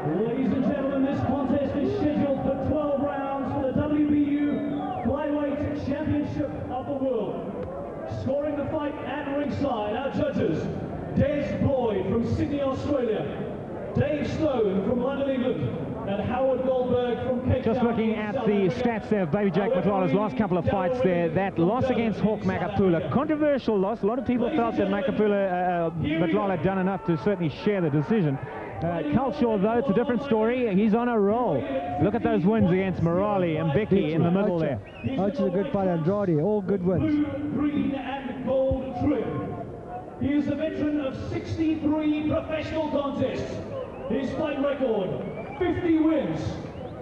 Ladies and gentlemen, this contest is scheduled for 12 rounds for the WBU Flyweight Championship of the World. Scoring the fight at ringside, our judges, Des Boyd from Sydney, Australia, Dave Stone from London, England, and Howard Goldberg from Cape Town. Just looking at the stats there of Baby Jake Matlala's last couple of fights there, that loss against Hawk Makapula, controversial loss. A lot of people felt that Matlala had done enough to certainly share the decision. Culshaw, though, it's a different story. He's on a roll. Look at those wins against Morali and Becky in the middle there. Oach is a good fighter, Andrade, all good wins. Blue, green and gold trim. He is a veteran of 63 professional contests. His fight record, 50 wins,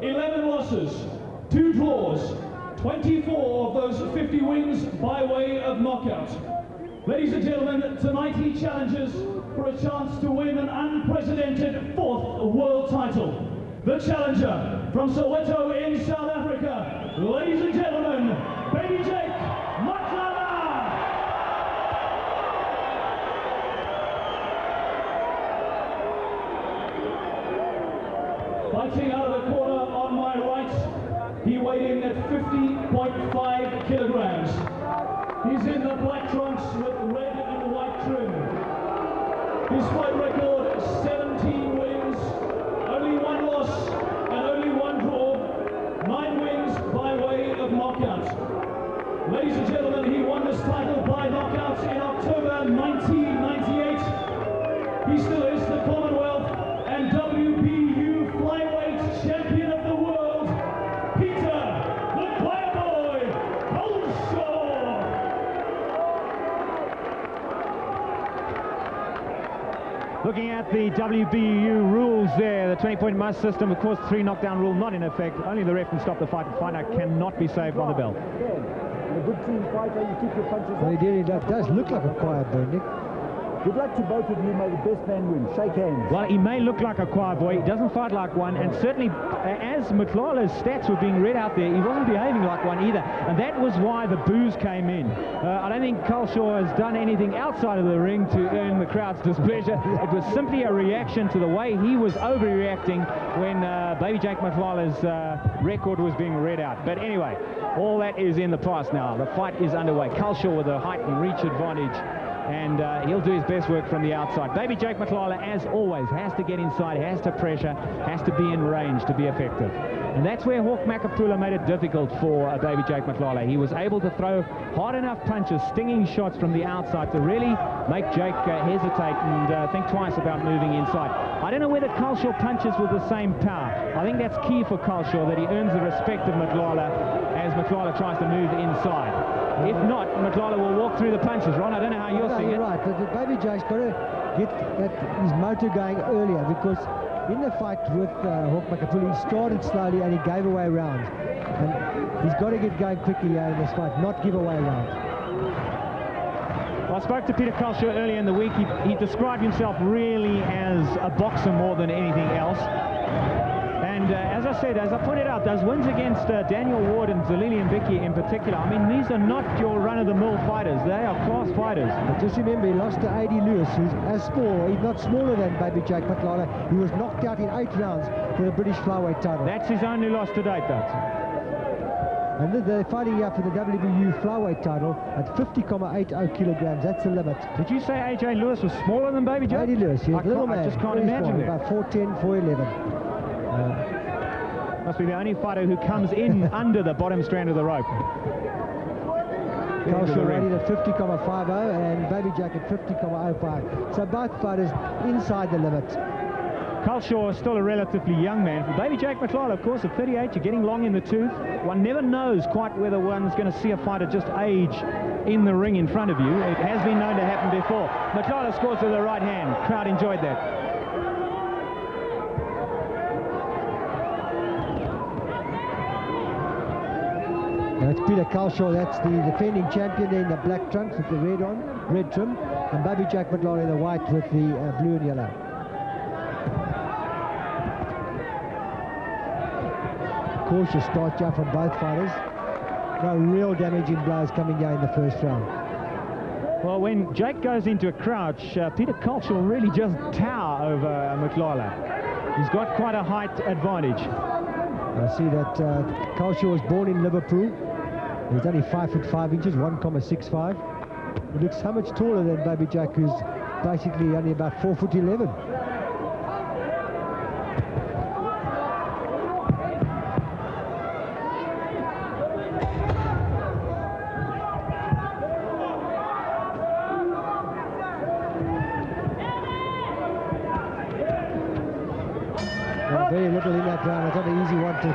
11 losses, 2 draws, 24 of those 50 wins by way of knockout. Ladies and gentlemen, tonight he challenges for a chance to win an unprecedented 4th world title. The challenger from Soweto in South Africa, ladies and gentlemen, Baby Jake Matlala! Fighting out of the corner on my right, he weighed in at 50.5 kilograms. He's in the black trunks with red and white trim. His fight record, 17 wins, only 1 loss and only 1 draw, 9 wins by way of knockout. Ladies and gentlemen, he won this title by knockout in October 1998. He still is the Commonwealth and WBU Flyweight Champion of the World, Peter the Fireboy Culshaw. Looking at the WBU rules there, the 20-point must system, of course, 3 knockdown rule not in effect. Only the ref can stop the fight. The fighter cannot be saved on the bell. A good team fighter, you keep your punches Well, up. that does look like a quiet boy, Nick. Good luck to both of you. May the best man win. Shake hands. Well, he may look like a quiet boy. He doesn't fight like one, and certainly as Matlala's stats were being read out there, he wasn't behaving like one either, and that was why the boos came in. I don't think Culshaw has done anything outside of the ring to earn the crowd's displeasure. It was simply a reaction to the way he was overreacting when Baby Jake Matlala's record was being read out. But anyway, all that is in the past now. The fight is underway. Culshaw with a height and reach advantage, and he'll do his best work from the outside. Baby Jake Matlala, as always, has to get inside, has to pressure, has to be in range to be effective. And that's where Hawk Makapula made it difficult for Baby Jake Matlala. He was able to throw hard enough punches, stinging shots from the outside to really make Jake hesitate and think twice about moving inside. I don't know whether Culshaw punches with the same power. I think that's key for Culshaw, that he earns the respect of Matlala as Matlala tries to move inside. If not, Matlala will walk through the punches. Ron, I don't know how you're seeing it. You're right, but Baby Jake's got to get his motor going earlier, because in the fight with Hawk Makapula, he started slowly and he gave away rounds. And he's got to get going quickly in this fight, not give away rounds. Well, I spoke to Peter Culshaw earlier in the week. He described himself really as a boxer more than anything else. And as I said, as I pointed out, those wins against Daniel Ward and Zalili and Vicky in particular, I mean, these are not your run-of-the-mill fighters. They are class fighters. But just remember, he lost to A.D. Lewis, who's as small, he's not smaller than Baby Jake Matlala. He was knocked out in 8 rounds for the British flyweight title. That's his only loss to date, though. And they're fighting here for the WBU flyweight title at 50.80 kilograms. That's the limit. Did you say A.J. Lewis was smaller than Baby Jake? A.D. Lewis, he's a little man. I just can't very imagine small, that. about 4'10", 4'11". Must be the only fighter who comes in under the bottom strand of the rope. Culshaw rated at 50.50 and Baby Jake at 50.05. So both fighters inside the limit. Culshaw is still a relatively young man. For Baby Jake Matlala, of course, at 38, you're getting long in the tooth. One never knows quite whether one's going to see a fighter just age in the ring in front of you. It has been known to happen before. Matlala scores with the right hand. Crowd enjoyed that. That's Peter Culshaw, that's the defending champion there in the black trunks with the red trim, and Baby Jake Matlala in the white with the blue and yellow. Cautious start here from both fighters. No real damaging blows coming here in the first round. Well, when Jake goes into a crouch, Peter Culshaw will really just tower over Matlala. He's got quite a height advantage. I see that Culshaw was born in Liverpool. He's only 5'5" 1.65. He looks so much taller than Baby Jack, who's basically only about 4'11". Very little in that round. It's not an easy one to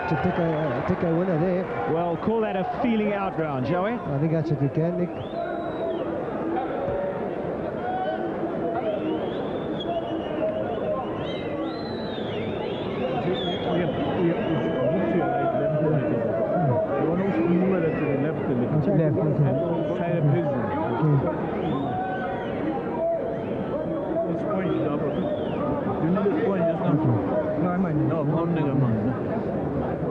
pick a winner there. Well, call that a feeling out round, shall we? I think that's what we can, Nick.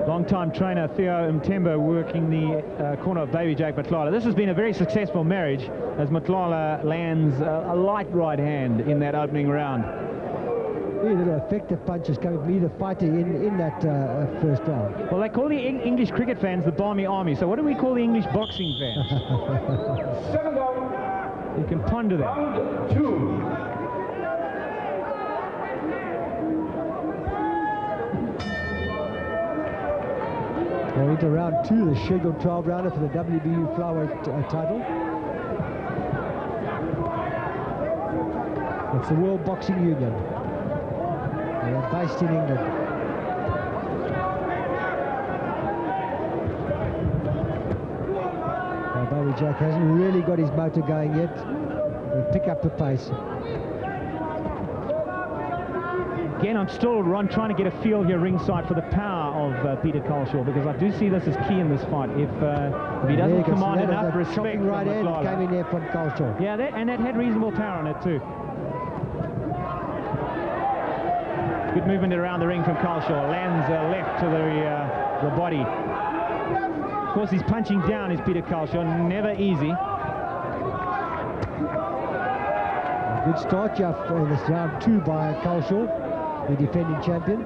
Long-time trainer Theo Mtemba working the corner of Baby Jack Matlala. This has been a very successful marriage as Matlala lands a light right hand in that opening round. Very little effective punches coming from either fighter in that first round. Well, they call the English cricket fans the Barmy Army, so what do we call the English boxing fans? You can ponder that. Round 2. We're into round 2, the scheduled 12 rounder for the WBU Flyweight title. It's the World Boxing Union. They are based in England. Now, Baby Jack hasn't really got his motor going yet. He'll pick up the pace. Again, I'm still trying to get a feel here ringside for the power of Peter Culshaw, because I do see this as key in this fight. If he doesn't command enough respect from right hand Matlala. came in there from Culshaw. Yeah, and that had reasonable power on it too. Good movement around the ring from Culshaw. Lands left to the body. Of course, he's punching down, is Peter Culshaw. Never easy. A good start, Jeff, in this round 2 by Culshaw, the defending champion.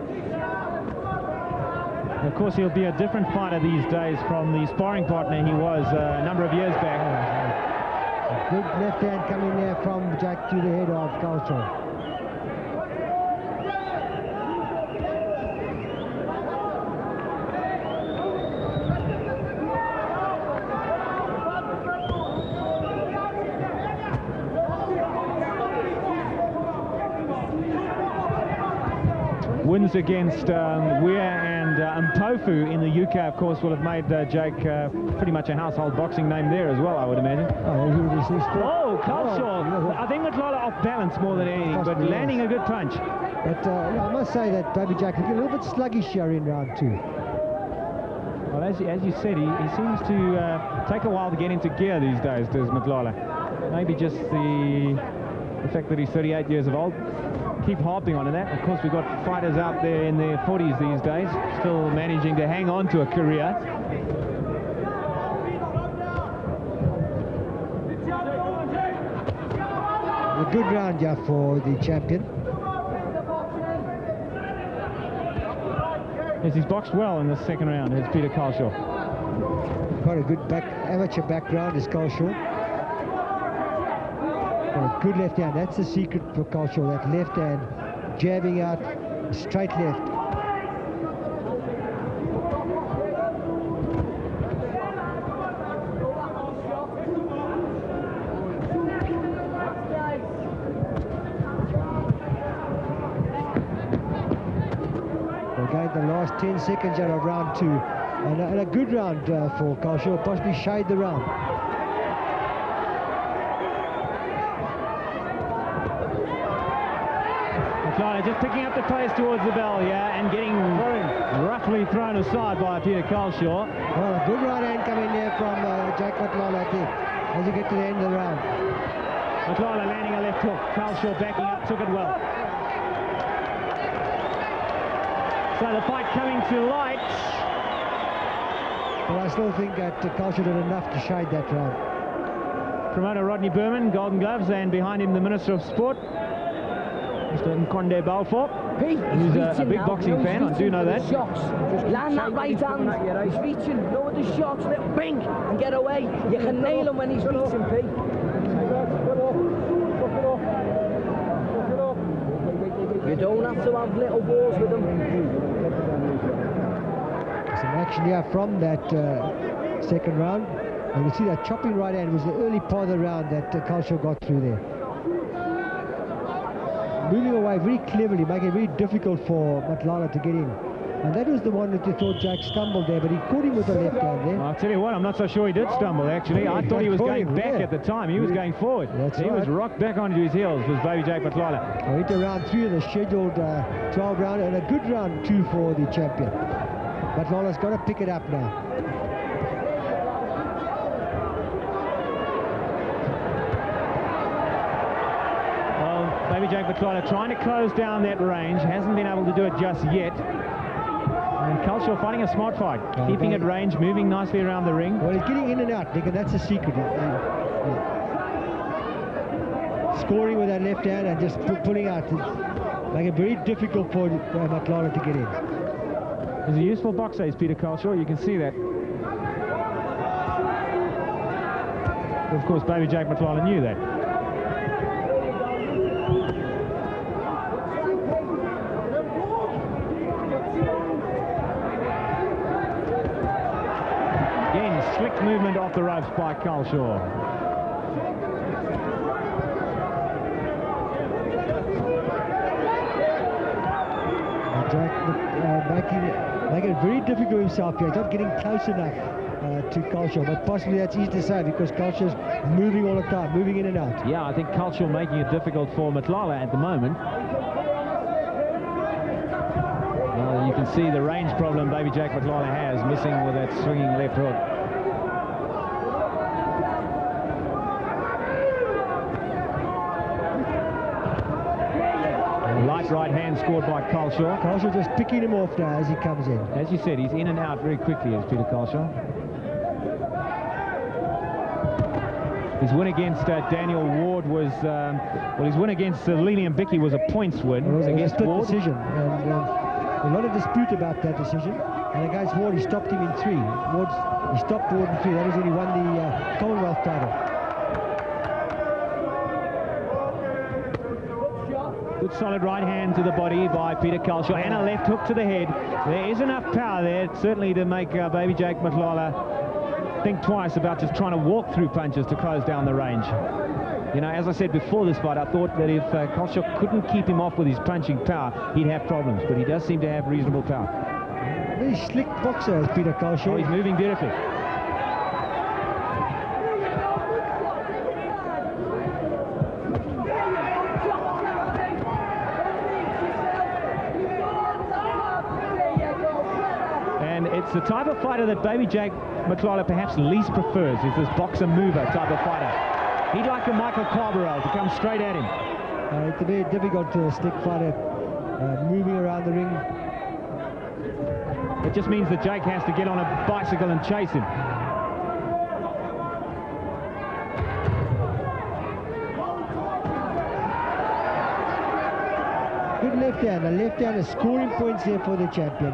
Of course, he'll be a different fighter these days from the sparring partner he was a number of years back. A good left hand coming there from Jack to the head of Culshaw. Wins against Weir and Mpofu in the UK, of course, will have made Jake pretty much a household boxing name there as well, I would imagine. Oh, Culshaw. I think Matlala off balance more than anything, but landing a good punch. But I must say that Baby Jack looking a little bit sluggish here in round 2. Well, as you said, he seems to take a while to get into gear these days, does Matlala. Maybe just the fact that he's 38 years of old. Keep harping on that. Of course, we've got fighters out there in their 40s these days, still managing to hang on to a career. A good round, yeah, for the champion. Yes, he's boxed well in the second round, has Peter Culshaw. Quite a good amateur background is Culshaw. A good left hand, that's the secret for Culshaw, that left hand jabbing out straight left. We're going the last 10 seconds out of round 2, and a good round for Culshaw, possibly shade the round. Just picking up the pace towards the bell, yeah, and getting roughly thrown aside by Peter Culshaw. Well, a good right hand coming there from Jack Matlala as you get to the end of the round. Matlala landing a left hook. Culshaw backing up, took it well. So the fight coming to light. But I still think that Culshaw did enough to shade that round. Promoter Rodney Berman, Golden Gloves, and behind him the Minister of Sport, Mr. Nkonde Balfour. who's a big boxing fan. I do know that. Shots. Land that right hand. He's reaching. Lower the shots. Little bing and get away. You can nail him when he's reaching, P. You don't have to have little balls with him. Some action here from that second round. And you see that chopping right hand was the early part of the round that Culshaw got through there. Moving away very cleverly, making it very difficult for Matlala to get in. And that was the one that you thought Jack stumbled there, but he caught him with the left hand there. Well, I'll tell you what, I'm not so sure he did stumble, actually. I thought he was going back at the time. He was going forward. That's he right. was rocked back onto his heels, was Baby Jake Matlala. Well, into round 3 of the scheduled 12 round, and a good round 2 for the champion. Matlala's got to pick it up now. Baby Jake Matlala trying to close down that range, hasn't been able to do it just yet. And Culshaw fighting a smart fight, keeping at range, moving nicely around the ring. Well, he's getting in and out, Nick, and that's the secret. Scoring with that left hand and just pulling out. Making it very difficult for Matlala to get in. He's a useful boxer, is Peter Culshaw, you can see that. Of course, Baby Jake Matlala knew that. Slick movement off the ropes by Culshaw. Jack making it very difficult for himself here. He's not getting close enough to Culshaw, but possibly that's easy to say because Culshaw's moving all the time, moving in and out. Yeah, I think Culshaw making it difficult for Matlala at the moment. Well, you can see the range problem Baby Jake Matlala has, missing with that swinging left hook. Light right hand scored by Culshaw. Culshaw just picking him off now as he comes in. As you said, he's in and out very quickly, as Peter Culshaw. His win against Daniel Ward was, well, his win against Lilian Bicky was a points win against split Ward. decision, and a lot of dispute about that decision. And against Ward, he stopped him in 3. He stopped Ward in 3. That was when he won the Commonwealth title. Good solid right hand to the body by Peter Culshaw and a left hook to the head. There is enough power there, certainly, to make Baby Jake Matlala think twice about just trying to walk through punches to close down the range. You know, as I said before this fight, I thought that if Culshaw couldn't keep him off with his punching power, he'd have problems, but he does seem to have reasonable power. Very slick boxer is Peter Culshaw. Oh, he's moving beautifully. It's the type of fighter that Baby Jake Matlala perhaps least prefers, is this boxer-mover type of fighter. He'd like a Michael Carnival to come straight at him. It's a very difficult stick fighter, moving around the ring. It just means that Jake has to get on a bicycle and chase him. Good left hand. The left hand is scoring points here for the champion.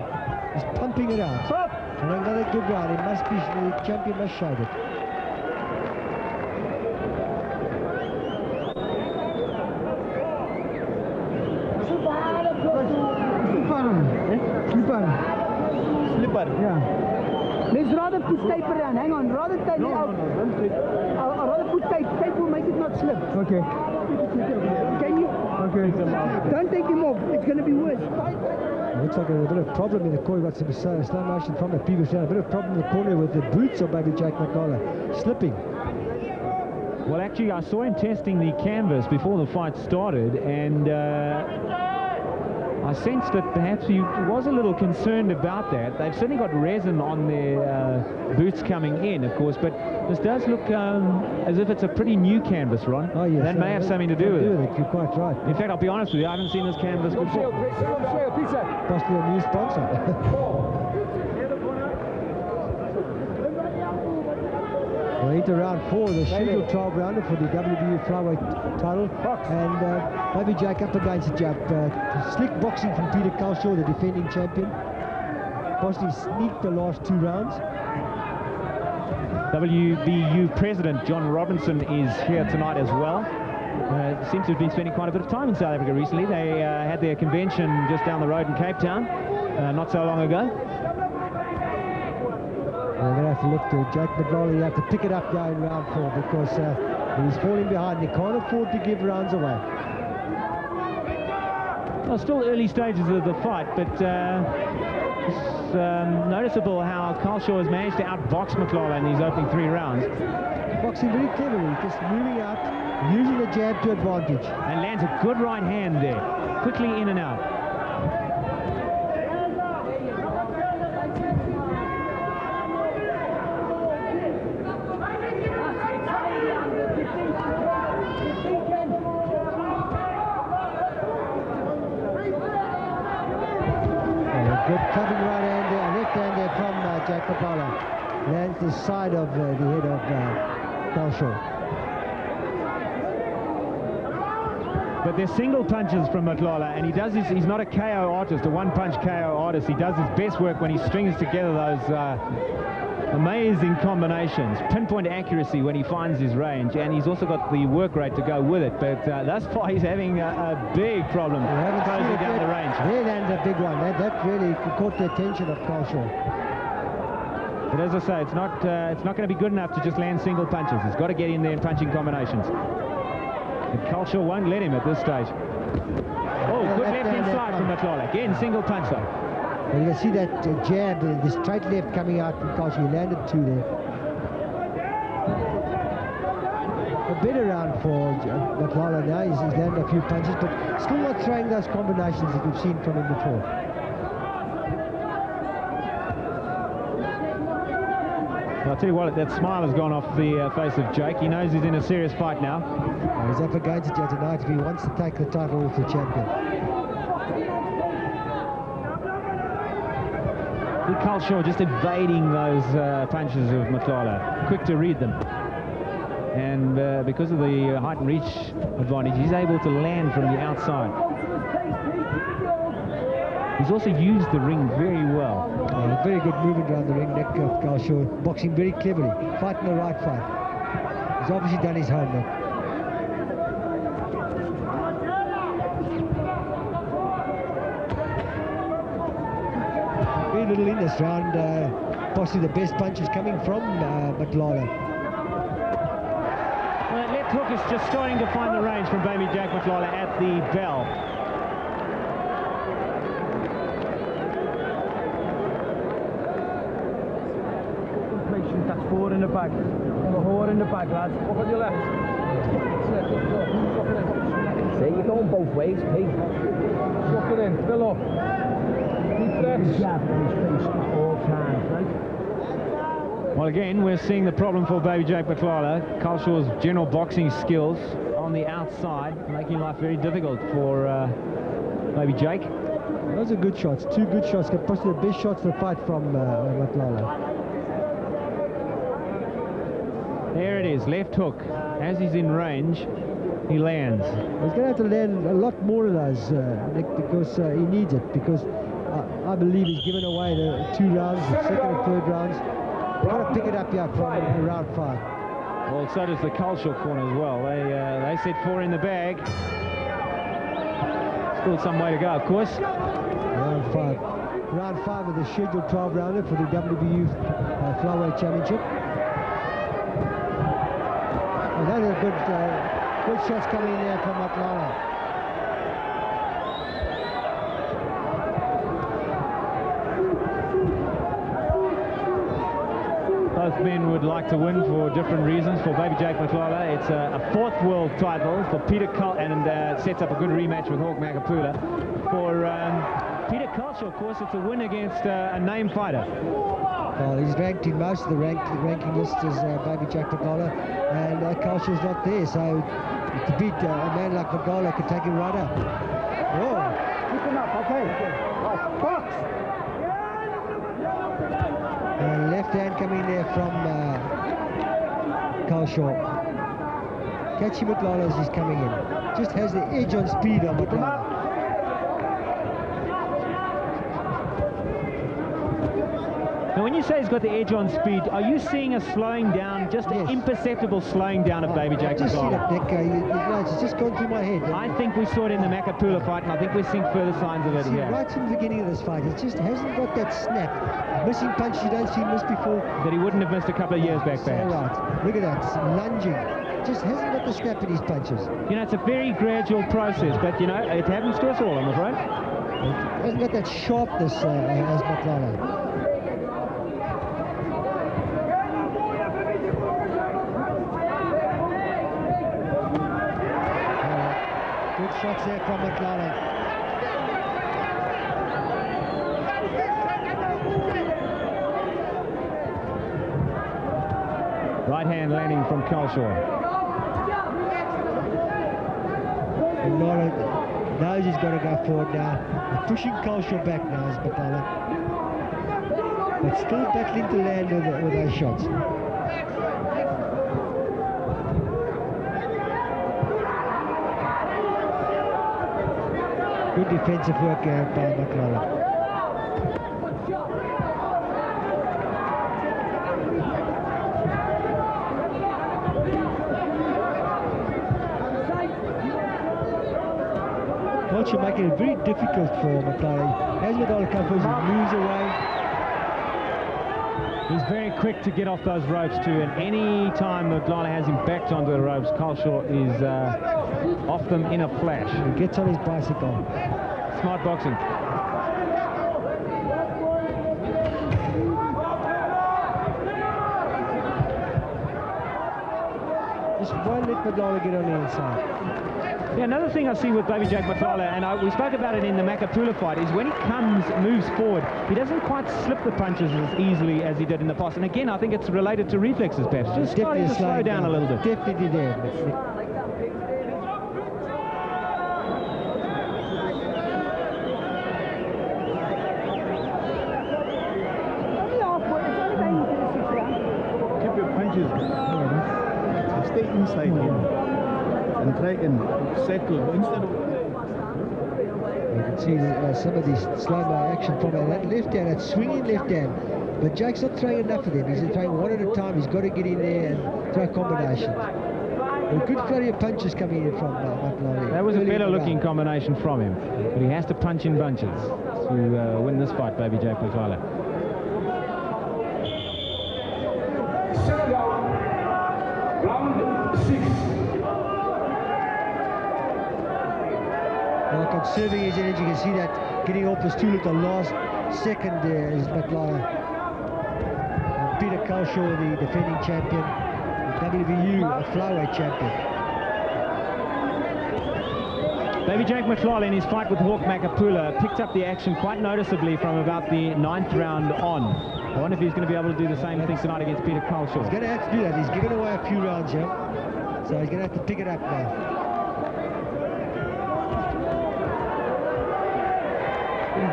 He's pumping it out. And another good round. It must be, the champion must show it. Slipper. Yeah. Let's rather put tape around. Hang on. Rather tape. No, don't tape. I'll rather put tape. Tape will make it not slip. Okay. Can you? Okay. Don't take him off. It's going to be worse. Looks like a bit of problem in the corner. Got some slow motion from the previous round. A bit of problem in the corner with the boots of Baby Jake Matlala slipping. Well, actually, I saw him testing the canvas before the fight started, and I sensed that perhaps he was a little concerned about that. They've certainly got resin on their boots coming in, of course, but this does look as if it's a pretty new canvas, Ron. Oh, yes. That may have something to do with it. You're quite right. In fact, I'll be honest with you, I haven't seen this canvas before. Possibly a new sponsor. We're into round 4, the scheduled 12 rounder for the WBU Flyweight title. And Baby Jake up against the jump. Slick boxing from Peter Culshaw, the defending champion. Possibly sneaked the last 2 rounds. WBU President John Robinson is here tonight as well. Seems to have been spending quite a bit of time in South Africa recently. They had their convention just down the road in Cape Town not so long ago. We're going to have to look to Jake Matlala. You have to pick it up now in round 4 because he's falling behind. He can't afford to give rounds away. Well, still early stages of the fight, but it's noticeable how Culshaw has managed to outbox Matlala in these opening 3 rounds. Boxing very cleverly, just moving out, using the jab to advantage. And lands a good right hand there, quickly in and out. Good clubbing right hand there, left hand there from Jake Matlala. Lands the side of the head of Culshaw. But they're single punches from Matlala, and he's not a KO artist, a one-punch KO artist. He does his best work when he strings together those amazing combinations. Pinpoint accuracy when he finds his range, and he's also got the work rate to go with it. But thus far, he's having a big problem closing down the range. There lands a big one. That really caught the attention of Culshaw. But as I say, it's not going to be good enough to just land single punches. He's got to get in there in punching combinations. And Culshaw won't let him at this stage. Oh, good left-hand slide from Matlala. Again, single punch though. Well, you can see that jab, the straight left coming out from Culshaw. He landed 2 there. A better round for Matlala now. He's landed a few punches, but still not throwing those combinations that we've seen from him before. I'll tell you what, that smile has gone off the face of Jake. He knows he's in a serious fight now. He's up against it tonight if he wants to take the title off the champion. Culshaw just evading those punches of Matlala, quick to read them. And because of the height and reach advantage, he's able to land from the outside. He's also used the ring very well. Very good movement around the ring, neck of Culshaw. Boxing very cleverly, fighting the right fight. He's obviously done his homework. Very little in this round. Possibly the best punches coming from Matlala. Well, that left hook is just starting to find the range from Baby Jake Matlala at the bell. That's 4 in the bag. 4 in the bag, lads. Up on your left. See, you're going both ways, Pete. Suck it in, fill up. Deep breaths. Jab in his face at all times, right? Well, again, we're seeing the problem for Baby Jake Matlala. Culshaw's general boxing skills on the outside, making life very difficult for Baby Jake. Those are good shots. 2 good shots. Possibly the best shots of the fight from Matlala. There it is, left hook. As he's in range, he lands. He's going to have to land a lot more of those, Nick, because he needs it. Because I believe he's given away the 2 rounds, the second and third rounds. He's got to pick it up here from round 5. Well, so does the Culshaw corner as well. They said 4 in the bag. Still some way to go, of course. Round 5. Round 5 of the scheduled 12 rounder for the WBU Flyweight Championship. Well, those are good shots coming in there from Matlala. Both men would like to win for different reasons. For Baby Jake Matlala, it's a 4th world title. For Peter Culshaw, and sets up a good rematch with Hawk Makapula. For Peter Culshaw, of course, it's a win against a named fighter. Well, he's ranked in most of the ranking lists as Baby Jake Matlala, and Culshaw's not there, so to beat a man like Matlala could take him right up. Oh. Keep him up, okay. Box! Left hand coming there from Culshaw. Catching Matlala as he's coming in. Just has the edge on speed on Matlala. Now, when you say he's got the edge on speed, are you seeing a slowing down, just an imperceptible slowing down of Baby Jake Just see that Matlala? neck, it's just gone through my head. I think we saw it in the Makapula fight, and I think we're seeing further signs of it See, here. right from the beginning of this fight, it just hasn't got that snap. Missing punch you don't see missed before. That he wouldn't have missed a couple of years back, So perhaps. right, look at that, lunging. Just hasn't got the snap in his punches. You know, it's a very gradual process, but, you know, it happens to us all, I'm afraid. Hasn't got that sharpness as Matlala. Good shots there from Matlala. Right hand landing from Culshaw. Matlala knows he's got to go forward now. Pushing Culshaw back now is Matlala. But still battling to land with those shots. Good defensive work by Matlala. Culshaw making it very difficult for Matlala. As Matlala comes forward, he moves away. He's very quick to get off those ropes too, and any time Matlala has him backed onto the ropes, Culshaw is off them in a flash. He gets on his bicycle. Smart boxing. Just won't let Matlala get on the inside. Yeah, another thing I see with Baby Jake Matlala, and we spoke about it in the Makapula fight, is when he moves forward, he doesn't quite slip the punches as easily as he did in the past. And again, I think it's related to reflexes, perhaps. Just starting to slow down a little bit. Definitely there. Keep your punches. Stay inside him. And try and settle instead of. You can see some of these slow-mo action from that left hand, that swinging left hand. But Jake's not throwing enough of them. He's throwing one at a time. He's got to get in there and throw combinations. A good flurry of punches coming in from Matlala. That was a better-looking combination from him, but he has to punch in bunches to win this fight, Baby Jake Matlala. Round 6. Now conserving his energy, you can see that getting off the stool at the last second there is Matlala. Peter Culshaw, the defending champion, the WBU Flyweight champion. Baby Jake Matlala in his fight with Hawk Makapula picked up the action quite noticeably from about the 9th round on. I wonder if he's going to be able to do the same thing tonight against Peter Culshaw. He's going to have to do that. He's given away a few rounds here, so he's going to have to pick it up now.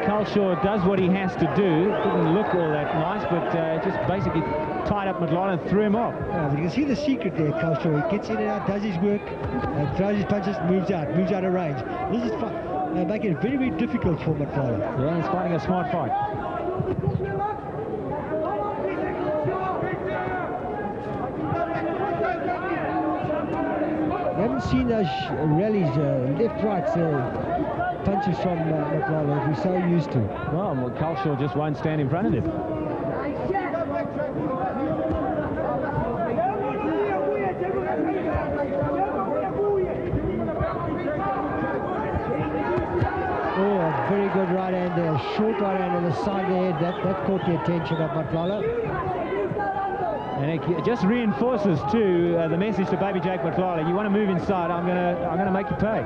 Culshaw does what he has to do. Didn't look all that nice, but just basically tied up Matlala and threw him off. Yeah, but you can see the secret there, Culshaw. He gets in and out, does his work, throws his punches, moves out of range. This is making it very, very difficult for Matlala. Yeah, he's fighting a smart fight. We haven't seen those rallies, left-right punches from Matlala that we're so used to. Well, Culshaw just won't stand in front of him. Oh, a very good right hand there, short right hand on the side there. That caught the attention of Matlala. And it just reinforces too the message to Baby Jake Matlala. You want to move inside, I'm gonna make you pay.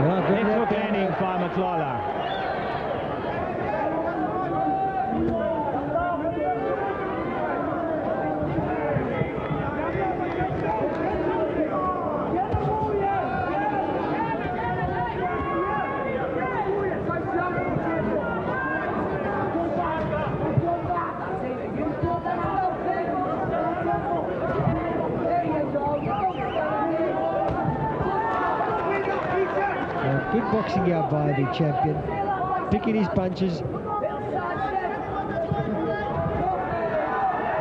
Left hook landing by Matlala. Good boxing here by the champion. Picking his punches.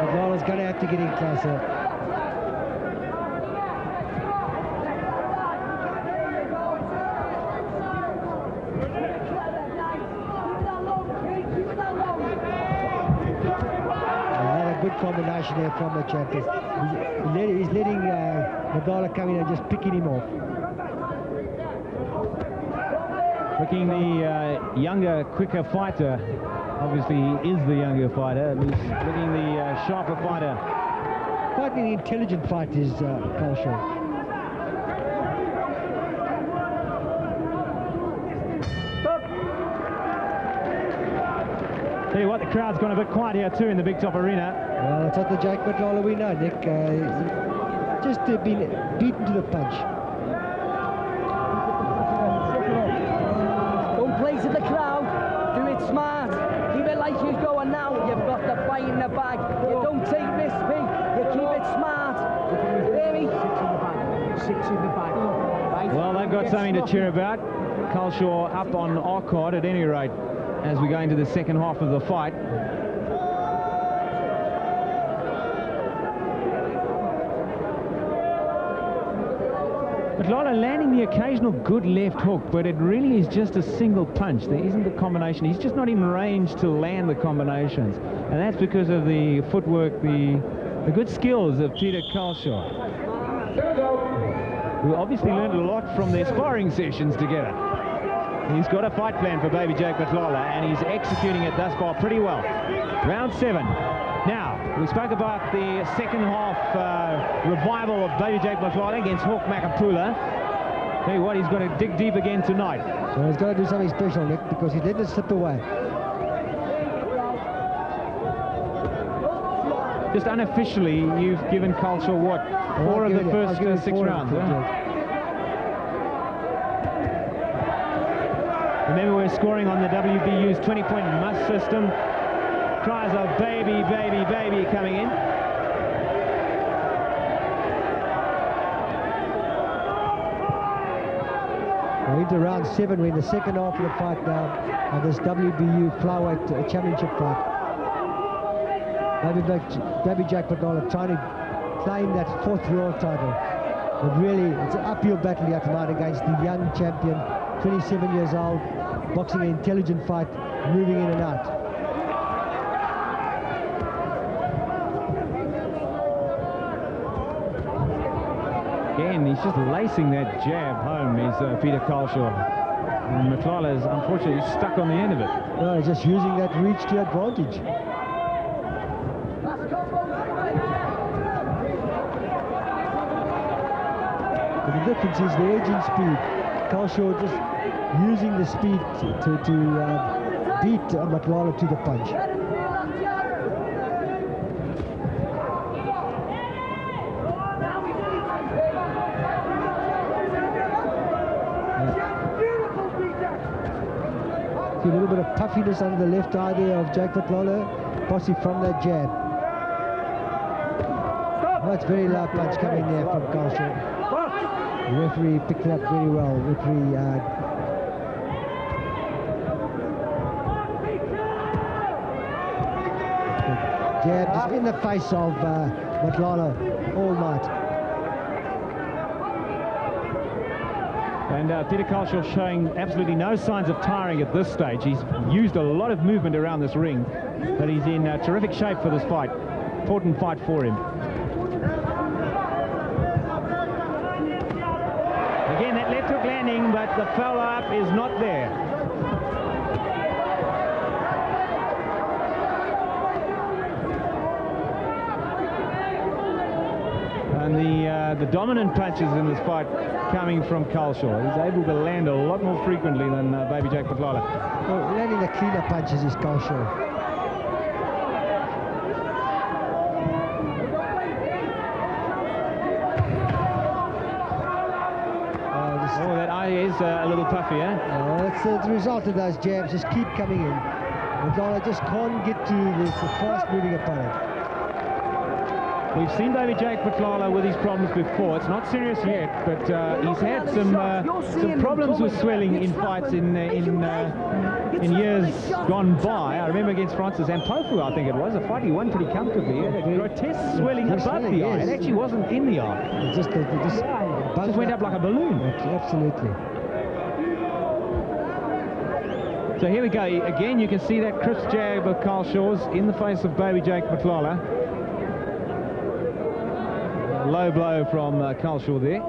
Matlala's going to have to get in closer. Good combination there from the champion. He's letting Matlala come in and just picking him off. Looking the younger, quicker fighter. Obviously, he is the younger fighter. He's looking the sharper fighter. Quite an intelligent fight is Culshaw. Tell you what, the crowd's gone a bit quiet here too in the Big Top Arena. Well, it's not the Jake Matlala we know, Nick. Just been beaten to the punch. Don't place at the crowd. Do it smart. Keep it like you're going now. You've got the fight in the bag. You don't take risks, Pete. You keep it smart. Really? 6 in the bag. Well, they've got something to cheer about. Culshaw up on our card at any rate as we go into the second half of the fight. Matlala landing the occasional good left hook, but it really is just a single punch. There isn't the combination. He's just not in range to land the combinations. And that's because of the footwork, the good skills of Peter Culshaw, who obviously learned a lot from their sparring sessions together. He's got a fight plan for Baby Jake Matlala, and he's executing it thus far pretty well. Round 7. Now, we spoke about the second half revival of Baby Jake Matlala against Hawk Makapula. Tell you what, he's got to dig deep again tonight. So he's got to do something special, Nick, because he didn't slip away. Just unofficially, you've given Culshaw what? 4 of the first 6 rounds, huh? Remember, we're scoring on the WBU's 20-point must system. Cries of baby, baby, baby coming in. We're into round 7. We're in the second half of the fight now of this WBU Flyweight Championship fight. Baby Jake Matlala trying to claim that 4th world title. But really, it's an uphill battle here tonight against the young champion, 27 years old, boxing an intelligent fight, moving in and out. Again, he's just lacing that jab home, is Peter Culshaw. And Matlala is unfortunately stuck on the end of it. No, he's just using that reach to advantage. But the difference is the edge in speed. Culshaw just using the speed to beat Matlala to the punch. See a little bit of puffiness under the left eye there of Jake Matlala, possibly from that jab. Oh, it's very loud punch coming there from Culshaw. The referee picked it up very well. Referee jab is in the face of Matlala all night. And Peter Culshaw showing absolutely no signs of tiring at this stage. He's used a lot of movement around this ring, but he's in terrific shape for this fight. Important fight for him. Again, that left hook landing, but the follow-up is not there. And the dominant punches in this fight coming from Culshaw. He's able to land a lot more frequently than Baby Jake Matlala. Well, landing the cleaner punches is Culshaw. Oh, that eye is a little puffy, eh? That's the result of those jabs. Just keep coming in. Matlala just can't get to the fast-moving opponent. We've seen Baby Jake Matlala with his problems before. It's not serious yet, but he's had some problems with swelling in fights in years gone by. I remember against Francis Ampofu, I think it was, a fight he won pretty comfortably. He had a grotesque swelling above the eye. It actually wasn't in the eye. It just went up like a balloon. Absolutely. So here we go. Again, you can see that crisp jab of Culshaw's in the face of Baby Jake Matlala. Low blow from Culshaw there.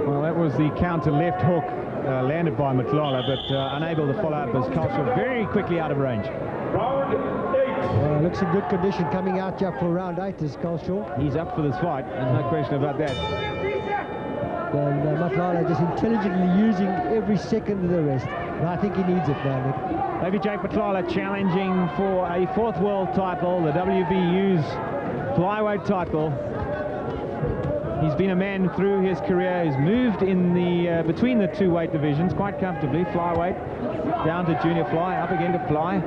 Well, that was the counter left hook landed by Matlala, but unable to follow up as Culshaw very quickly out of range. Looks in good condition coming out here for round 8 is Culshaw. He's up for this fight, there's no question about that. And Matlala just intelligently using every second of the rest. And I think he needs it now, Nick. Baby Jake Matlala challenging for a 4th world title, the WBU's Flyweight title. He's been a man through his career. He's moved in the between the 2 weight divisions quite comfortably. Flyweight down to junior fly, up again to fly.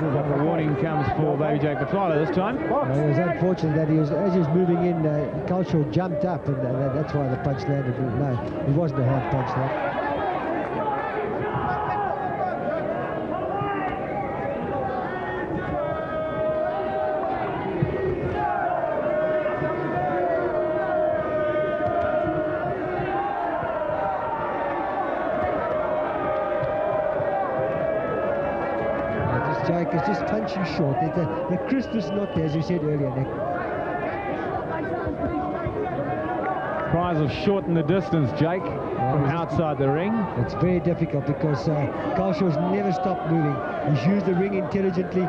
The warning comes for Baby Jake Matlala this time. It was unfortunate that as he was moving in, Culshaw jumped up, and that's why the punch landed. No, it wasn't a hard punch, though. Jake is just punching short. The crispness not there, as you said earlier, Nick. Cries of short in the distance, Jake, from outside the ring. It's very difficult because Culshaw's never stopped moving. He's used the ring intelligently,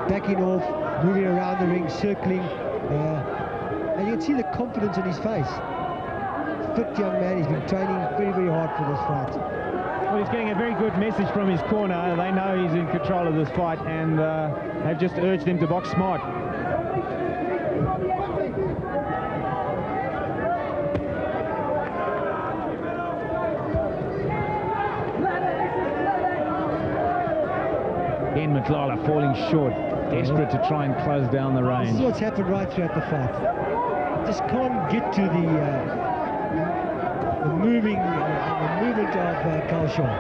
backing off, moving around the ring, circling. And you can see the confidence in his face. Fit young man, he's been training very, very hard for this fight. Well, he's getting a very good message from his corner. They know he's in control of this fight, and have just urged him to box smart. Again, Matlala falling short, desperate to try and close down the range. This is what's happened right throughout the fight. Just can't get to the movement of Culshaw.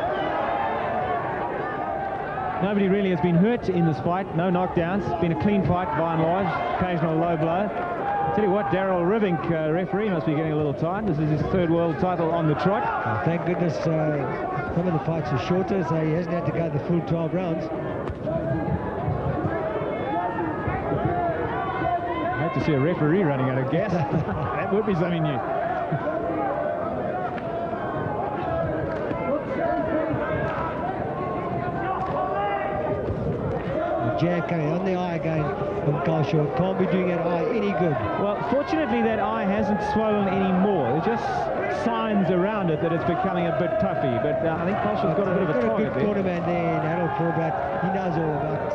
Nobody really has been hurt in this fight. No knockdowns. It's been a clean fight by and large. Occasional low blow. Tell you what, Daryl Rivink, referee, must be getting a little tired. This is his 3rd world title on the trot. Oh, thank goodness some of the fights are shorter, so he hasn't had to go the full 12 rounds. I hate to see a referee running out of gas. That would be something new. Jab coming on the eye again from Culshaw. Can't be doing that eye any good. Well, fortunately that eye hasn't swollen anymore. There's just signs around it that it's becoming a bit puffy. But I think Culshaw's got a bit of a target there. Good cornerman there in Harold Forbrat. He knows all about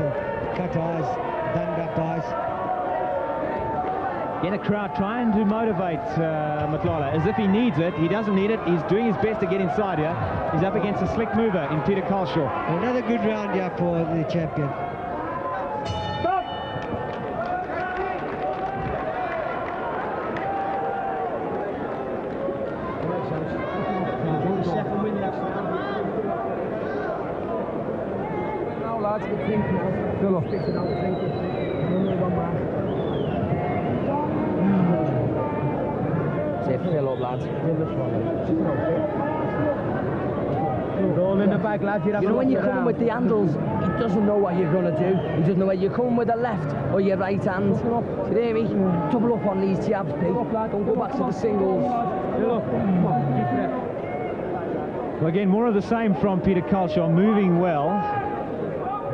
cut eyes, bunged up eyes. In a crowd trying to motivate Matlala as if he needs it. He doesn't need it. He's doing his best to get inside here. He's up against a slick mover in Peter Culshaw. Another good round here for the champion. Roll in the back, lads. You know when you're coming with the handles, he doesn't know what you're going to do. He doesn't know whether you're coming with the left or your right hand. You hear me? Double up on these jabs, Pete. Don't go back to the singles. Well, again, more of the same from Peter Culshaw, moving well.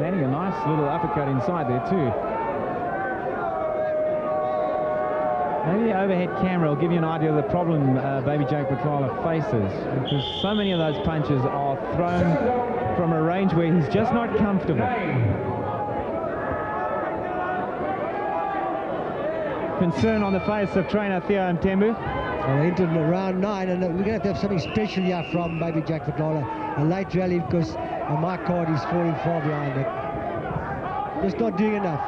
Landing a nice little uppercut inside there too. Maybe the overhead camera will give you an idea of the problem Baby Jake Matlala faces, because so many of those punches are thrown from a range where he's just not comfortable. Concern on the face of trainer Theo Mtembu. Well, into round 9, and we're going to have something special here from Baby Jake Matlala. A late rally, because on my card he's falling far behind it. Just not doing enough.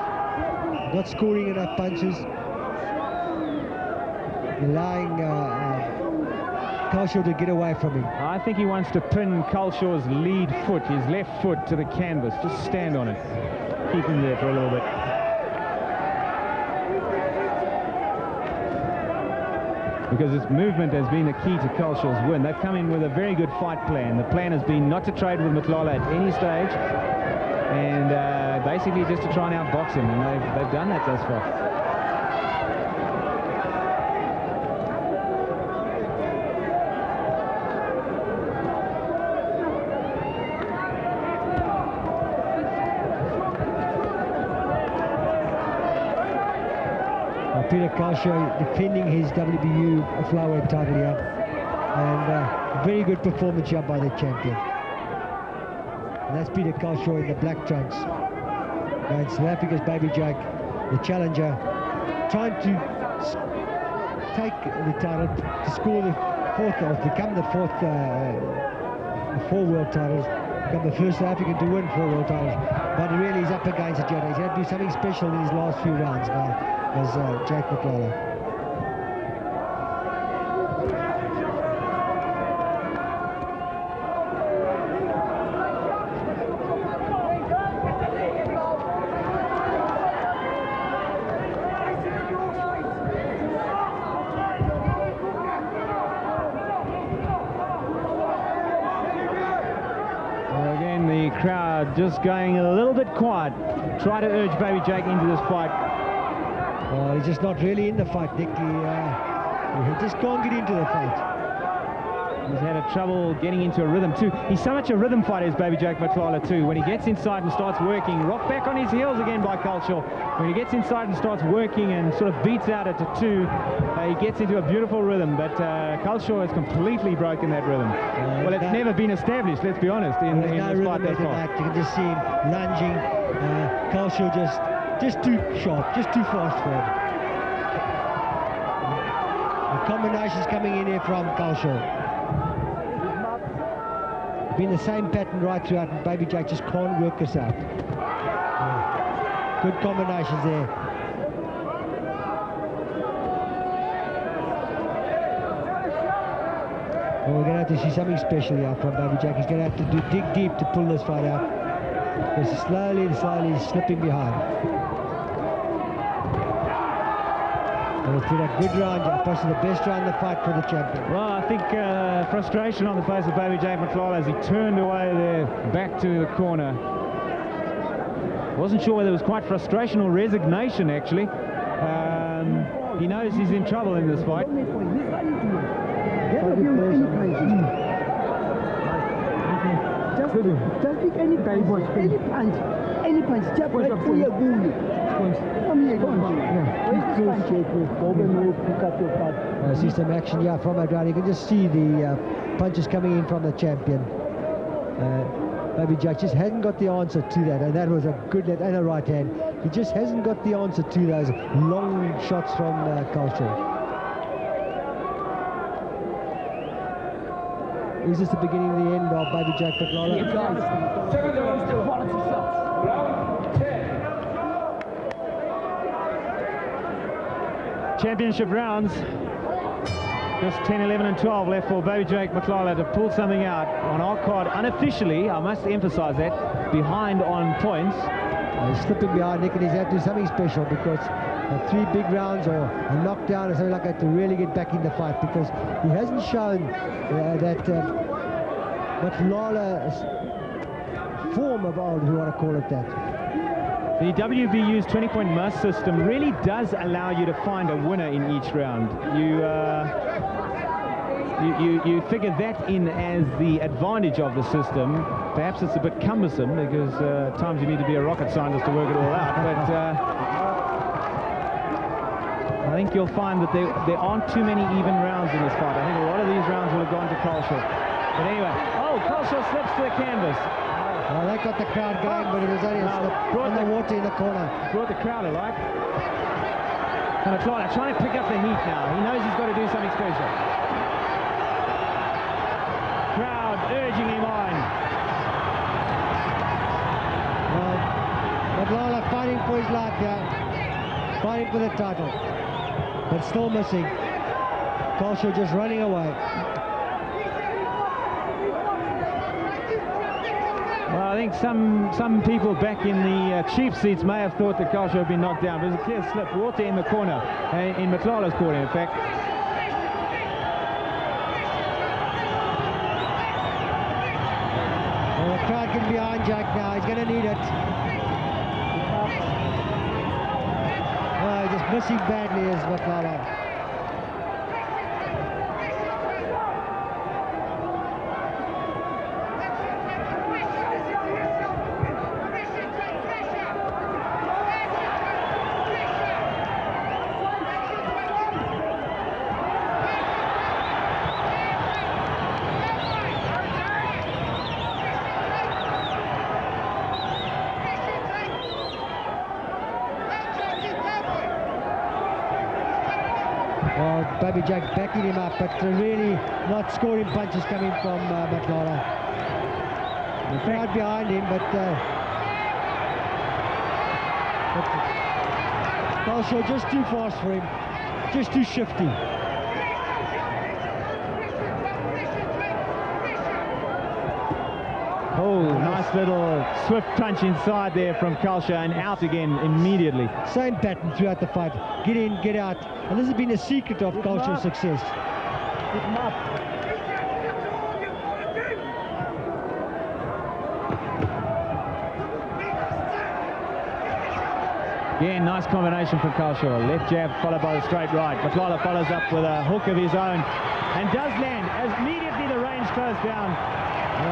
Not scoring enough punches. Allowing Culshaw to get away from him. I think he wants to pin Culshaw's lead foot, his left foot, to the canvas. Just stand on it. Keep him there for a little bit. Because his movement has been the key to Culshaw's win. They've come in with a very good fight plan. The plan has been not to trade with Matlala at any stage, and basically just to try and outbox him, and they've done that thus far. Peter Culshaw defending his WBU flyweight title here, and very good performance here by the champion. And that's Peter Culshaw in the black trunks. And South Africa's Baby Jake, the challenger, trying to take the title, to score the fourth, or become the fourth, the 4 world titles, become the first South African to win 4 world titles. But really he's up against it, He's had to do something special in his last few rounds now, as Jake Matlala. Again, the crowd just going a little bit quiet. Try to urge Baby Jake into this fight. Oh, he's just not really in the fight, Nick. He just can't get into the fight. He's had a trouble getting into a rhythm too. He's so much a rhythm fighter, is Baby Jake Matlala too. When he gets inside and starts working, rocked back on his heels again by Culshaw. When he gets inside and starts working and sort of beats out at the 2, he gets into a beautiful rhythm. But Culshaw has completely broken that rhythm. Well, it's never been established, let's be honest, in this fight thus far. You can just see him lunging. Culshaw just too sharp, just too fast for him. The combinations coming in here from Culshaw. Been the same pattern right throughout, and Baby Jake just can't work this out. Good combinations there. Well, we're going to have to see something special here from Baby Jake. He's going to have to dig deep to pull this fight out, because slowly and slowly he's slipping behind. And it's been a good round, possibly the best round of the fight for the champion. Well, I think frustration on the face of Baby Jake Matlala as he turned away there, back to the corner. Wasn't sure whether it was quite frustration or resignation, actually. He knows he's in trouble in this fight. Just pick any punch, any punch, just right for your goal. I see some action here from Adrian. You can just see the punches coming in from the champion. Baby Jake just hasn't got the answer to that, and that was a good left and a right hand. He just hasn't got the answer to those long shots from Culshaw. Is this the beginning of the end of Baby Jake Matlala? Championship rounds. Just 10, 11 and 12 left for Baby Jake Matlala to pull something out on our card. Unofficially, I must emphasize that, behind on points. He's slipping behind Nick, and he's had to do something special, because 3 big rounds or a knockdown or something like that to really get back in the fight, because he hasn't shown that Matlala's form of old, if you want to call it that. The WBU's 20-point must system really does allow you to find a winner in each round. You figure that in as the advantage of the system. Perhaps it's a bit cumbersome, because at times you need to be a rocket scientist to work it all out. But I think you'll find that there aren't too many even rounds in this fight. I think a lot of these rounds will have gone to Culshaw. But anyway, Culshaw slips to the canvas. Well, that got the crowd going, but it was only a slip in the water in the corner. Brought the crowd alike. And Matlala trying to pick up the heat now. He knows he's got to do something special. Crowd urging him on. Well, Matlala fighting for his life here. Fighting for the title. But still missing. Culshaw just running away. Well, I think some people back in the chief seats may have thought that Culshaw had been knocked down. But it was a clear slip. Water in the corner, in Matlala's corner, in fact. Well, the crowd can be behind Jack now. He's going to need it. Just missing badly is Matlala. Baby Jack backing him up, but really not scoring punches coming from Matlala. The crowd behind him, but Culshaw just too fast for him, just too shifty. Oh, nice little swift punch inside there from Culshaw and out again immediately. Same pattern throughout the fight. Get in, get out. And this has been a secret of Culshaw's success. Pick him up. Again, nice combination from Culshaw. Left jab followed by the straight right. Matlala follows up with a hook of his own and does land. As immediately the range closed down,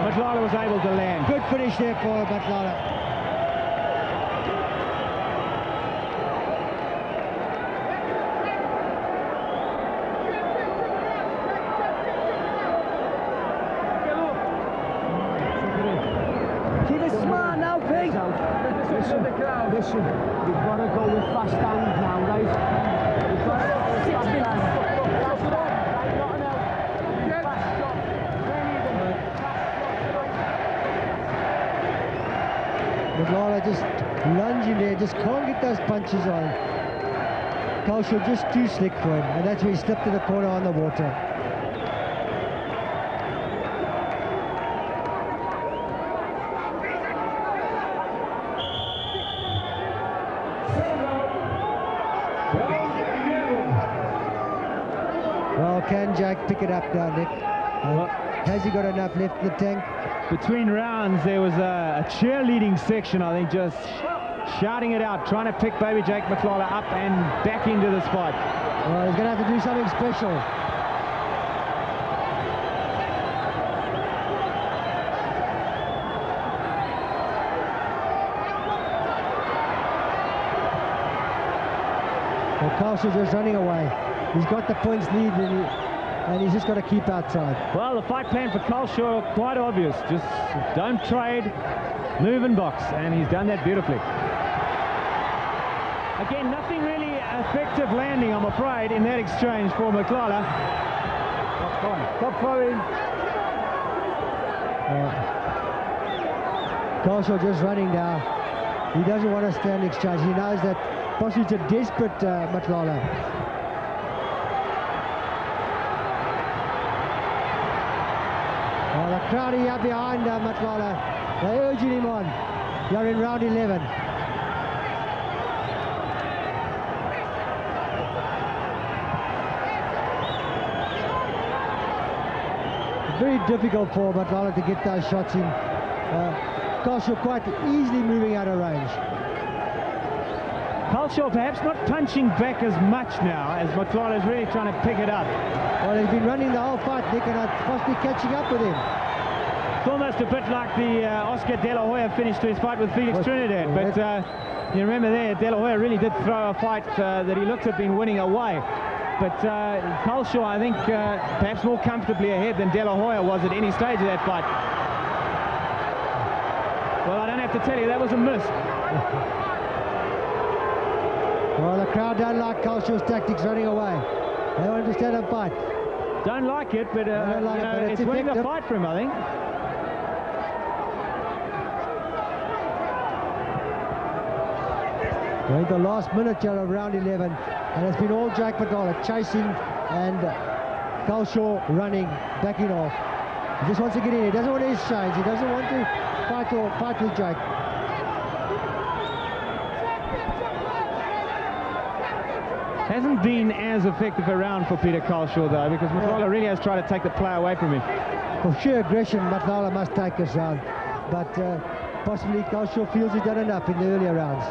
Matlala was able to land. Good finish there for Matlala. Keep it smart now, Pete. Listen, you've got to go with fast hands now, right? You've got to go with fast hands. Matlala just lunging there, just can't get those punches on. Culshaw just too slick for him, and that's where he slipped to the corner on the water. Well, can Jack pick it up now, Nick? Has he got enough left in the tank? Between rounds, there was a cheerleading section, I think, just shouting it out, trying to pick baby Jake Matlala up and back into this fight. Well, he's going to have to do something special. Well, Culshaw just running away. He's got the points lead, and he's just got to keep outside. Well, the fight plan for Culshaw, quite obvious. Just don't trade, move and box, and he's done that beautifully. Again, nothing really effective landing, I'm afraid, in that exchange for Matlala. Stop throwing. Culshaw just running now. He doesn't want to stand exchange. He knows that possibly it's a desperate Matlala. Well, the crowd here behind Matlala. They're urging him on. You're in round 11. Very difficult for Matlala to get those shots in. Culshaw quite easily moving out of range. Culshaw perhaps not punching back as much now as Matlala is really trying to pick it up. Well, he's been running the whole fight, Nick, and possibly catching up with him. It's almost a bit like the Oscar De La Hoya finish to his fight with Felix Trinidad, but You remember there, De La Hoya really did throw a fight that he looked at being winning away. But Culshaw, I think, perhaps more comfortably ahead than De La Hoya was at any stage of that fight. Well, I don't have to tell you, that was a miss. Well, the crowd don't like Culshaw's tactics, running away. They want to stand and fight. Don't like it, but, it's winning the fight for him, I think. We're in the last minute here of round 11, and it's been all Jake Matlala chasing and Culshaw running, backing off. He just wants to get in. He doesn't want to exchange. He doesn't want to fight with Jake. Hasn't been as effective a round for Peter Culshaw, though, because Matlala really has tried to take the play away from him. For sheer aggression, Matlala must take this round, but possibly Culshaw feels he's done enough in the earlier rounds.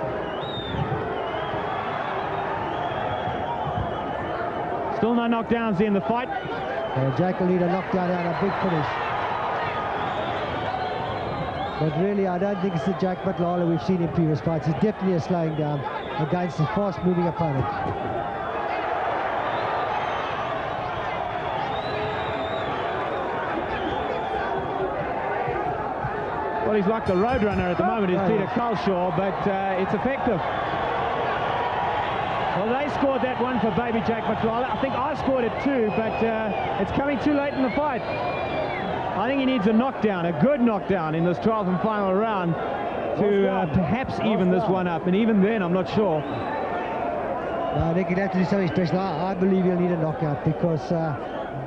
Still no knockdowns in the fight. Jake will need a knockdown and a big finish. But really, I don't think it's the Jake Matlala we've seen in previous fights. He's definitely a slowing down against his fast-moving opponent. Well, he's like the roadrunner at the moment, is Peter Culshaw, but it's effective. Well, they scored that one for baby Jake Matlala. I think I scored it too, but it's coming too late in the fight. I think he needs a knockdown, a good knockdown in this 12th and final round to perhaps even this one up, and even then I'm not sure. I think he'll have to do something special. I believe he'll need a knockout because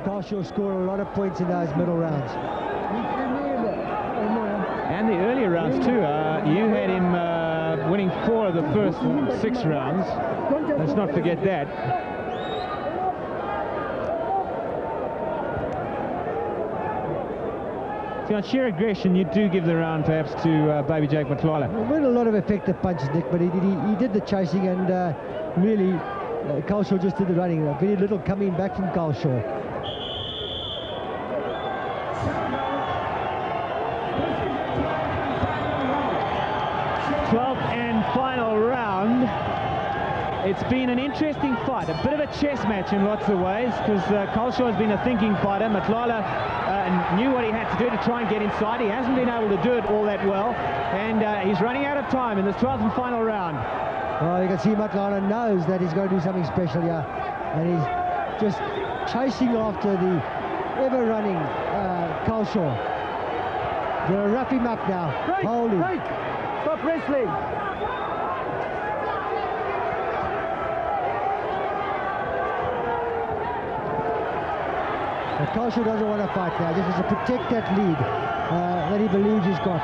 Culshaw scored a lot of points in those middle rounds. And the earlier rounds too. You had him winning 4 of the first 6 rounds. Let's not forget that. So on sheer aggression, you do give the round perhaps to baby Jake Matlala. With a lot of effective punches, Nick, but he did the chasing, and really Culshaw just did the running. Very little coming back from Culshaw. 12th and final round. It's been an interesting fight, a bit of a chess match in lots of ways, because Culshaw has been a thinking fighter. Matlala knew what he had to do to try and get inside. He hasn't been able to do it all that well, and he's running out of time in this 12th and final round. Well, you can see Matlala knows that he's going to do something special here, and he's just chasing after the ever-running Culshaw. They're going to wrap him up now. Hold him. Stop wrestling. But Culshaw doesn't want to fight now. Just to protect that lead that he believes he's got.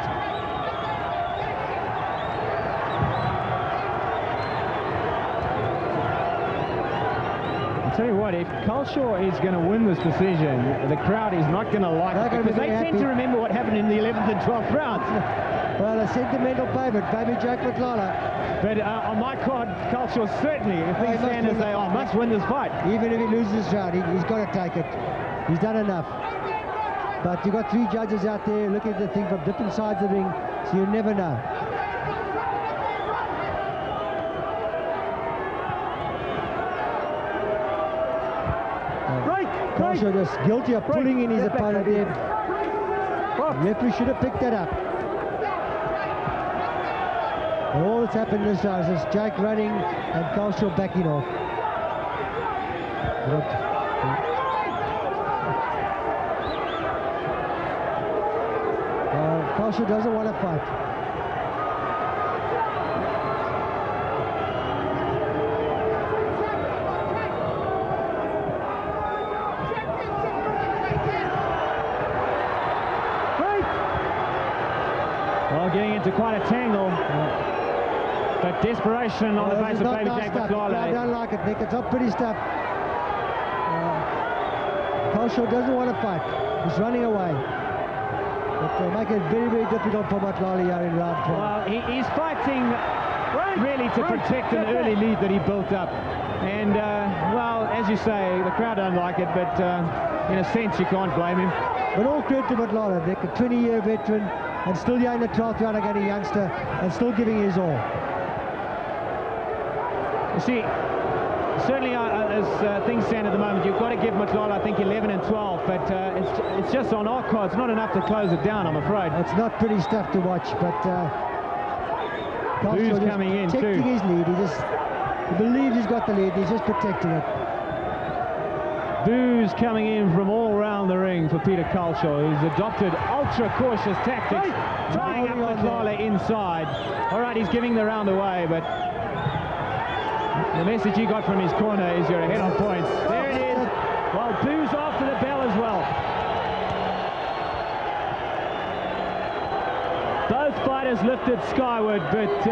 I'll tell you what, if Culshaw is going to win this decision, the crowd is not going to like it, because they tend to remember what happened in the 11th and 12th rounds. Well, a sentimental favourite, baby Jake Matlala. But on my card, Culshaw certainly, if things stand as they are, must win this fight. Even if he loses this round, he's got to take it. He's done enough. But you've got 3 judges out there looking at the thing from different sides of the ring, so you never know. Culshaw just guilty of pulling in his opponent there. The referee should have picked that up. And all that's happened this round is Jake running and Culshaw backing off. Culshaw doesn't want to fight. Well, getting into quite a tangle. But desperation on the face of baby Jake Matlala. I don't like it, Nick. It's not pretty stuff. Culshaw doesn't want to fight. He's running away. But make it very, very difficult for Matlala here in round 12. Well, he's fighting really to protect an early lead that he built up. And, well, as you say, the crowd don't like it, but in a sense you can't blame him. But all credit to Matlala, Nick, a 20-year veteran, and still here in the 12th round against a youngster, and still giving his all. You see, certainly as things stand at the moment, you've got to give Matlala, I think, 11 and 12, but it's just on our cards, not enough to close it down, I'm afraid. It's not pretty stuff to watch, but Who's coming in too? Protecting his lead. He believes he's got the lead, he's just protecting it. Boos coming in from all around the ring for Peter Culshaw, who's adopted ultra-cautious tactics, tying up Matlala inside. All right, he's giving the round away, but the message he got from his corner is you're ahead on points. There it is. Well, Boos after the bell as well. Both fighters lifted skyward, but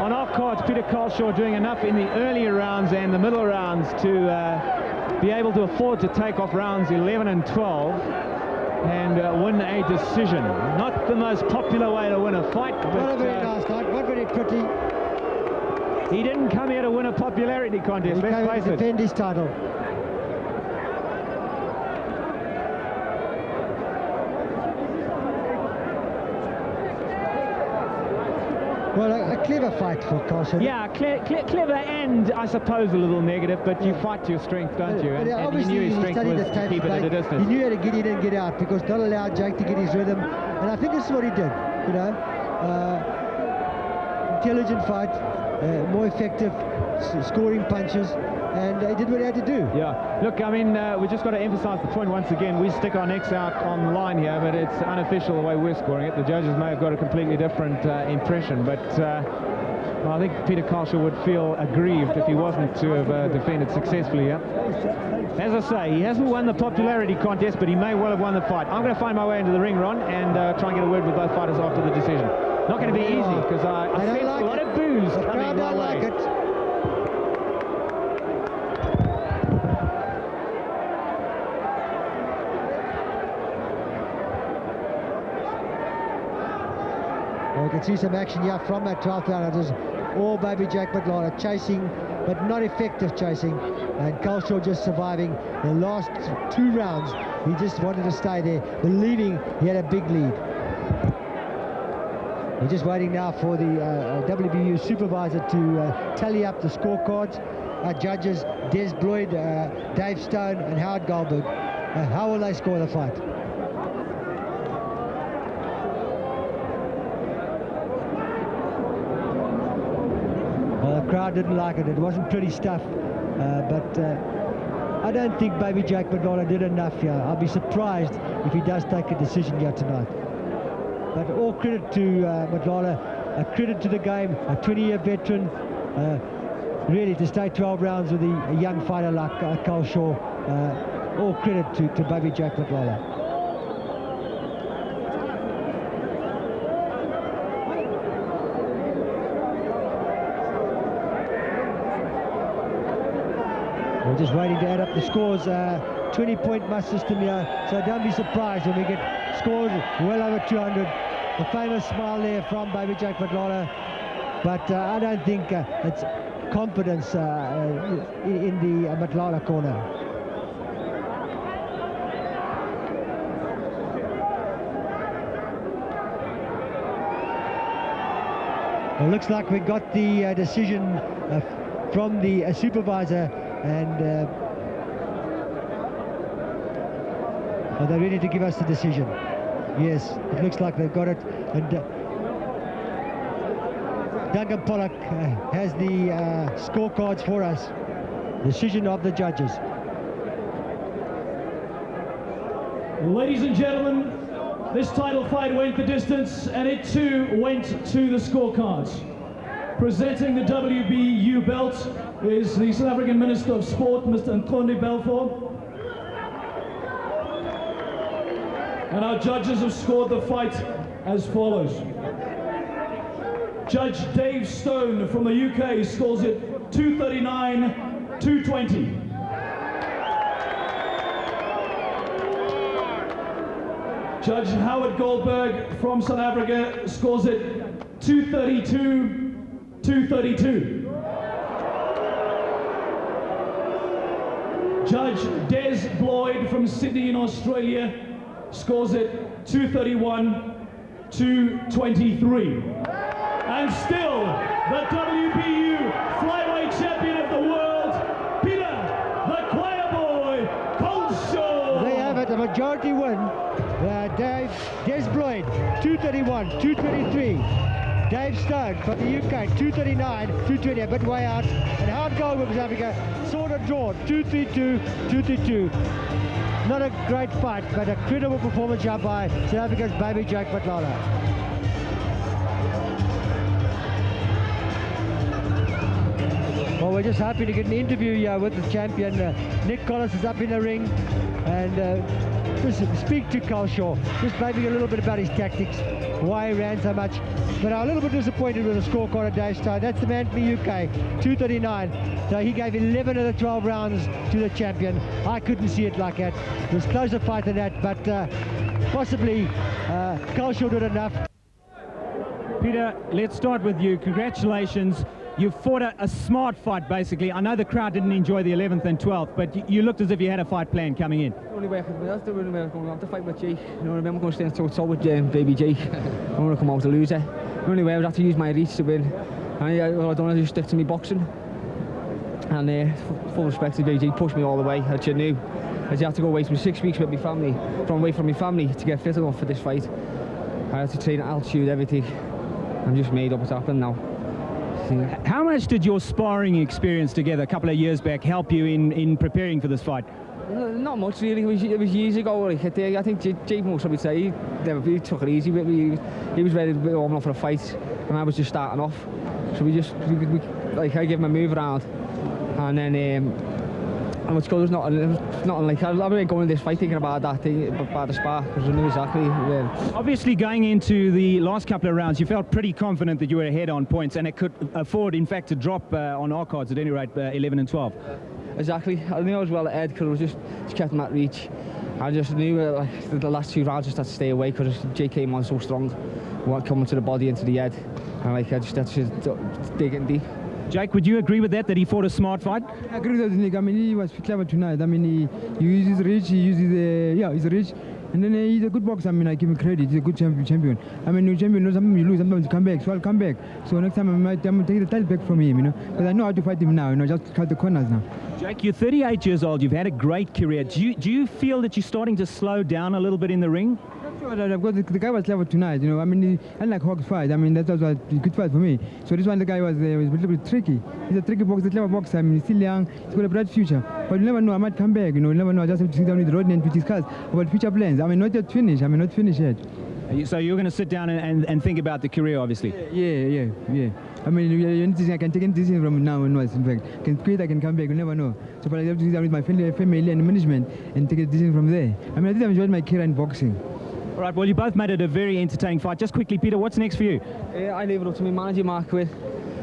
on our cards, Peter Culshaw doing enough in the earlier rounds and the middle rounds to be able to afford to take off rounds 11 and 12 and win a decision. Not the most popular way to win a fight, but not a very nice fight, not very pretty. He didn't come here to win a popularity contest, let's face it. To defend his title. Well, a clever fight for Culshaw. Yeah, clever and I suppose a little negative, but you fight to your strength, don't you? And he knew his strength was to keep it at a distance. He knew how to get in and get out because not allow Jake to get his rhythm, and I think this is what he did. You know, intelligent fight, more effective, scoring punches, and he did what he had to do. Yeah, look, I mean, we just got to emphasize the point once again. We stick our necks out on the line here, but it's unofficial the way we're scoring it. The judges may have got a completely different impression, but well, I think Peter Culshaw would feel aggrieved if he wasn't to have defended successfully here. As I say, he hasn't won the popularity contest, but he may well have won the fight. I'm going to find my way into the ring, Ron, and try and get a word with both fighters after the decision. Not going to be easy, because I sense a lot of boos coming my way. You can see some action here from that 12th round. It was all baby Jack Matlala chasing, but not effective chasing, and Culshaw just surviving the last 2 rounds. He just wanted to stay there, believing he had a big lead. We're just waiting now for the WBU supervisor to tally up the scorecards. Our judges, Des Bloyd, Dave Stone and Howard Goldberg. How will they score the fight? The crowd didn't like it. It wasn't pretty stuff, but I don't think baby Jack Matlala did enough here. I'll be surprised if he does take a decision here tonight. But all credit to Matlala, a credit to the game, a 20-year veteran, really to stay 12 rounds with a young fighter like Culshaw. All credit to baby Jack Matlala. We're just waiting to add up the scores. 20-point must system here, so don't be surprised when we get scores well over 200. The famous smile there from baby Jack Matlala, but I don't think it's confidence in the Matlala corner. Well, looks like we got the decision from the supervisor, and are they ready to give us the decision? Yes, it looks like they've got it. And Duncan Pollock has the scorecards for us. Decision of the judges. Ladies and gentlemen, this title fight went the distance, and it too went to the scorecards. Presenting the WBU belt is the South African Minister of Sport, Mr. Nkondi Belfour. And our judges have scored the fight as follows. Judge Dave Stone from the UK scores it 239-220. Judge Howard Goldberg from South Africa scores it 232-232. Judge Des Bloyd from Sydney in Australia scores it 231-223. And still, the WBU Flyweight majority win. Des Bloyd, 231, 233. Dave Stone from the UK, 239, 220, a bit way out. And Howard Goldberg from South Africa, sort of drawn, 232, 232. Not a great fight, but a credible performance here by South Africa's baby Jake Matlala. Well, we're just happy to get an interview here with the champion. Nick Collis is up in the ring, and just speak to Culshaw, just maybe a little bit about his tactics, why he ran so much. But I'm a little bit disappointed with the scorecard of Dave Stone. That's the man from the UK, 239. So he gave 11 of the 12 rounds to the champion. I couldn't see it like that. It was a closer fight than that, but possibly Culshaw did enough. Peter, let's start with you. Congratulations. You fought a smart fight, basically. I know the crowd didn't enjoy the 11th and 12th, but you looked as if you had a fight plan coming in. The only way I could win, that's the only way I was going to have to fight with Jake. You know, I remember going to stand toe-to-toe with baby Jake. I want to come out a loser. The only way I would have to use my reach to win. And I don't want to just stick to me boxing. And full respect to baby Jake, pushed me all the way. I knew I had to go away from 6 weeks with my family, away from my family, to get fit enough for this fight. I had to train at altitude, everything. I'm just made up what's happened now. How much did your sparring experience together a couple of years back help you in preparing for this fight? Not much really. It was years ago. Like, I think Jake Moore would say he took it easy with me. He was ready to be warming up for a fight, and I was just starting off. So we like, I gave him a move around, and then let's go. There's nothing like I wasn't going into this fight thinking about that thing, about the spar, because I knew exactly where. Obviously, going into the last couple of rounds, you felt pretty confident that you were ahead on points, and it could afford, in fact, to drop on our cards at any rate, 11 and 12. Exactly. I knew I was well ahead because I was just kept him at reach. I just knew like, the last 2 rounds just had to stay away because Jake came on so strong, coming to the body and to the head, and like I just had to dig in deep. Jake, would you agree with that he fought a smart fight? I agree with that, Nick. I mean, he was clever tonight. I mean, he uses his reach, he uses his reach. And then he's a good boxer. I mean, I give him credit. He's a good champion. I mean, you champion, sometimes you lose, sometimes you come back. So I'll come back. So next time I'm going to take the title back from him, you know. Because I know how to fight him now, you know, just cut the corners now. Jake, you're 38 years old. You've had a great career. Do you feel that you're starting to slow down a little bit in the ring? Because the guy was clever tonight, you know. I mean, unlike Hawk's fight, I mean, that was a good fight for me. So this one, the guy was a little bit tricky. He's a tricky boxer, a clever boxer. I mean, he's still young, he's got a bright future. But you never know, I might come back, you know. You never know, I just have to sit down with Rodney and to discuss about future plans. I mean, not yet finished. I mean, not finished yet. So you're going to sit down and think about the career, obviously? Yeah. I mean, I can take a decision from now onwards, in fact. I can quit, I can come back, you never know. So but I have to sit down with my family and management and take a decision from there. I mean, I think I've enjoyed my career in boxing. All right, well, you both made it a very entertaining fight. Just quickly, Peter, what's next for you? I leave it up to my manager, Mark Quinn.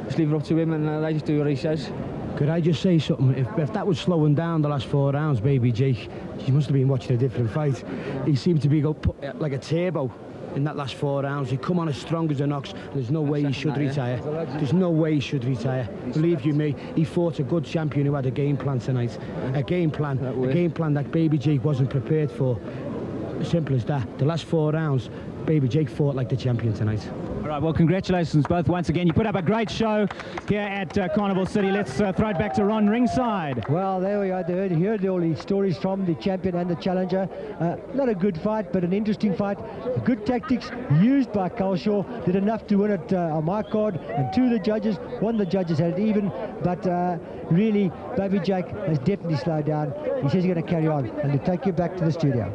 Just leave it up to him, and I just do what he says. Could I just say something? If that was slowing down the last 4 rounds, baby Jake, you must have been watching a different fight. He seemed to be like a turbo in that last 4 rounds. He come on as strong as an ox. There's no way he should retire. There's no way he should retire. Believe you me, he fought a good champion who had a game plan tonight. A game plan that baby Jake wasn't prepared for. Simple as that. The last 4 rounds, baby Jake fought like the champion tonight. All right, well, congratulations both once again. You put up a great show here at Carnival City. Let's throw it back to Ron ringside. Well, there we are. You heard all the stories from the champion and the challenger. Not a good fight, but an interesting fight. Good tactics used by Culshaw. Did enough to win it on my card. And 2 of the judges, 1 of the judges had it even. But really, baby Jake has definitely slowed down. He says he's going to carry on. And to take you back to the studio.